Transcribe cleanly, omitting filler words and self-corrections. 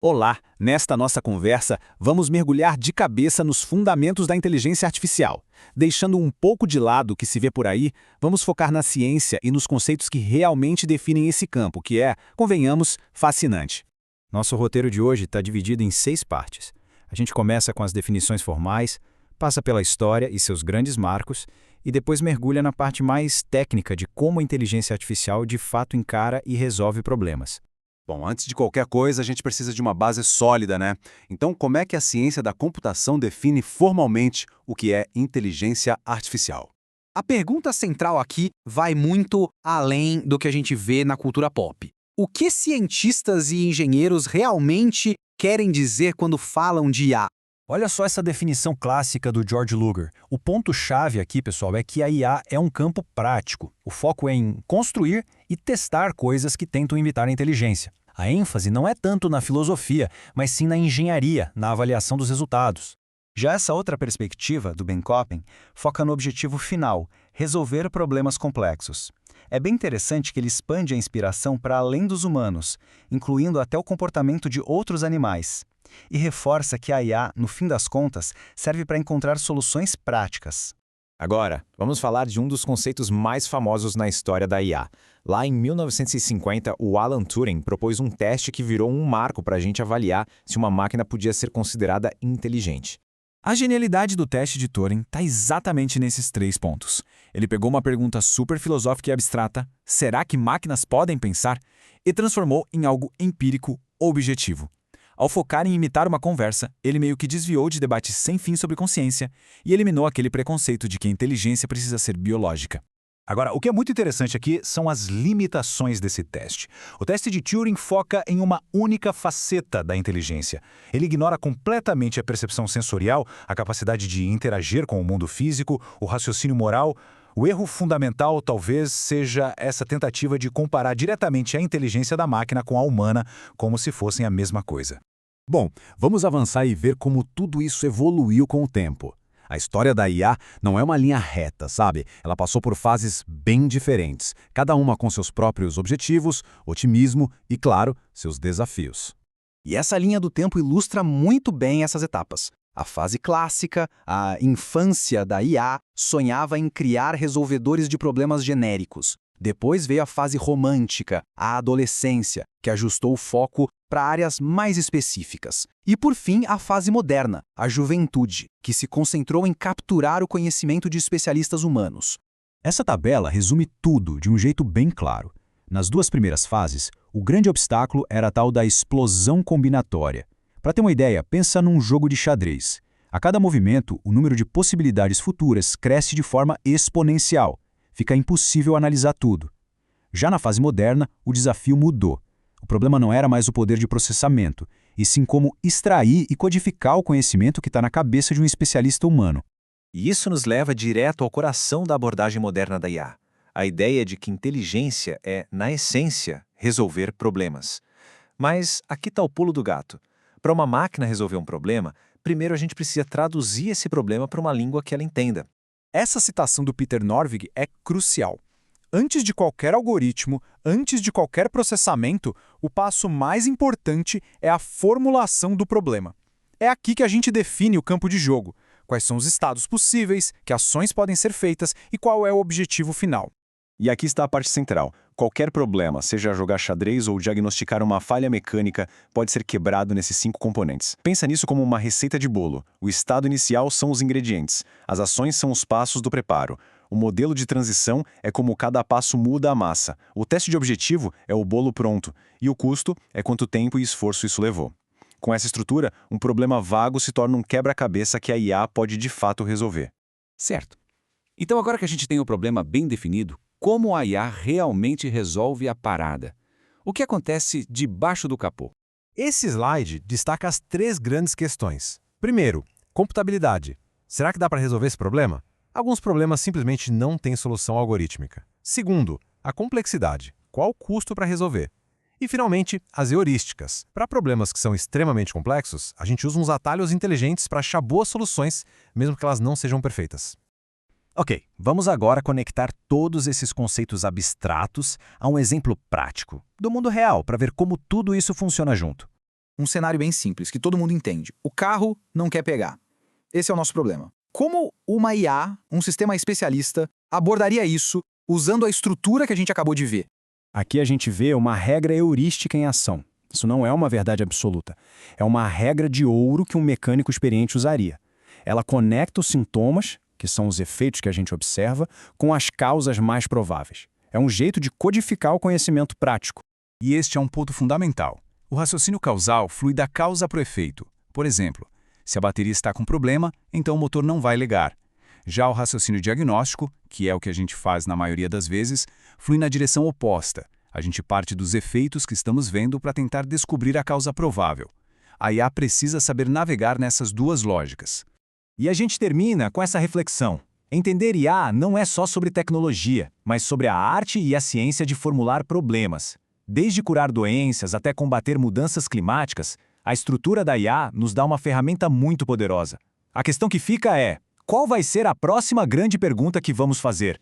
Olá! Nesta nossa conversa, vamos mergulhar de cabeça nos fundamentos da inteligência artificial. Deixando um pouco de lado o que se vê por aí, vamos focar na ciência e nos conceitos que realmente definem esse campo, que é, convenhamos, fascinante. Nosso roteiro de hoje está dividido em 6 partes. A gente começa com as definições formais, passa pela história e seus grandes marcos, e depois mergulha na parte mais técnica de como a inteligência artificial de fato encara e resolve problemas. Bom, antes de qualquer coisa, a gente precisa de uma base sólida, né? Então, como é que a ciência da computação define formalmente o que é inteligência artificial? A pergunta central aqui vai muito além do que a gente vê na cultura pop. O que cientistas e engenheiros realmente querem dizer quando falam de IA? Olha só essa definição clássica do George Luger. O ponto-chave aqui, pessoal, é que a IA é um campo prático. O foco é em construir e testar coisas que tentam imitar a inteligência. A ênfase não é tanto na filosofia, mas sim na engenharia, na avaliação dos resultados. Já essa outra perspectiva, do Ben Coppen, foca no objetivo final, resolver problemas complexos. É bem interessante que ele expande a inspiração para além dos humanos, incluindo até o comportamento de outros animais. E reforça que a IA, no fim das contas, serve para encontrar soluções práticas. Agora, vamos falar de um dos conceitos mais famosos na história da IA. Lá em 1950, o Alan Turing propôs um teste que virou um marco para a gente avaliar se uma máquina podia ser considerada inteligente. A genialidade do teste de Turing está exatamente nesses 3 pontos. Ele pegou uma pergunta super filosófica e abstrata, será que máquinas podem pensar? E transformou em algo empírico, objetivo. Ao focar em imitar uma conversa, ele meio que desviou de debates sem fim sobre consciência e eliminou aquele preconceito de que a inteligência precisa ser biológica. Agora, o que é muito interessante aqui são as limitações desse teste. O teste de Turing foca em uma única faceta da inteligência. Ele ignora completamente a percepção sensorial, a capacidade de interagir com o mundo físico, o raciocínio moral. O erro fundamental talvez seja essa tentativa de comparar diretamente a inteligência da máquina com a humana, como se fossem a mesma coisa. Bom, vamos avançar e ver como tudo isso evoluiu com o tempo. A história da IA não é uma linha reta, sabe? Ela passou por fases bem diferentes, cada uma com seus próprios objetivos, otimismo e, claro, seus desafios. E essa linha do tempo ilustra muito bem essas etapas. A fase clássica, a infância da IA, sonhava em criar resolvedores de problemas genéricos. Depois veio a fase romântica, a adolescência, que ajustou o foco para áreas mais específicas. E, por fim, a fase moderna, a juventude, que se concentrou em capturar o conhecimento de especialistas humanos. Essa tabela resume tudo de um jeito bem claro. Nas 2 primeiras fases, o grande obstáculo era a tal da explosão combinatória. Para ter uma ideia, pensa num jogo de xadrez. A cada movimento, o número de possibilidades futuras cresce de forma exponencial. Fica impossível analisar tudo. Já na fase moderna, o desafio mudou. O problema não era mais o poder de processamento, e sim como extrair e codificar o conhecimento que está na cabeça de um especialista humano. E isso nos leva direto ao coração da abordagem moderna da IA. A ideia de que inteligência é, na essência, resolver problemas. Mas aqui está o pulo do gato. Para uma máquina resolver um problema, primeiro a gente precisa traduzir esse problema para uma língua que ela entenda. Essa citação do Peter Norvig é crucial. Antes de qualquer algoritmo, antes de qualquer processamento, o passo mais importante é a formulação do problema. É aqui que a gente define o campo de jogo, quais são os estados possíveis, que ações podem ser feitas e qual é o objetivo final. E aqui está a parte central. Qualquer problema, seja jogar xadrez ou diagnosticar uma falha mecânica, pode ser quebrado nesses 5 componentes. Pensa nisso como uma receita de bolo. O estado inicial são os ingredientes. As ações são os passos do preparo. O modelo de transição é como cada passo muda a massa. O teste de objetivo é o bolo pronto. E o custo é quanto tempo e esforço isso levou. Com essa estrutura, um problema vago se torna um quebra-cabeça que a IA pode de fato resolver. Certo. Então agora que a gente tem o problema bem definido, como a IA realmente resolve a parada? O que acontece debaixo do capô? Esse slide destaca as 3 grandes questões. Primeiro, computabilidade. Será que dá para resolver esse problema? Alguns problemas simplesmente não têm solução algorítmica. Segundo, a complexidade. Qual o custo para resolver? E, finalmente, as heurísticas. Para problemas que são extremamente complexos, a gente usa uns atalhos inteligentes para achar boas soluções, mesmo que elas não sejam perfeitas. Ok, vamos agora conectar todos esses conceitos abstratos a um exemplo prático, do mundo real, para ver como tudo isso funciona junto. um cenário bem simples, que todo mundo entende. O carro não quer pegar. Esse é o nosso problema. Como uma IA, um sistema especialista, abordaria isso usando a estrutura que a gente acabou de ver? Aqui a gente vê uma regra heurística em ação. Isso não é uma verdade absoluta. É uma regra de ouro que um mecânico experiente usaria. Ela conecta os sintomas, que são os efeitos que a gente observa, com as causas mais prováveis. É um jeito de codificar o conhecimento prático. E este é um ponto fundamental. O raciocínio causal flui da causa para o efeito. Por exemplo, se a bateria está com problema, então o motor não vai ligar. Já o raciocínio diagnóstico, que é o que a gente faz na maioria das vezes, flui na direção oposta. A gente parte dos efeitos que estamos vendo para tentar descobrir a causa provável. A IA precisa saber navegar nessas duas lógicas. E a gente termina com essa reflexão. Entender IA não é só sobre tecnologia, mas sobre a arte e a ciência de formular problemas. Desde curar doenças até combater mudanças climáticas, a estrutura da IA nos dá uma ferramenta muito poderosa. A questão que fica é: qual vai ser a próxima grande pergunta que vamos fazer?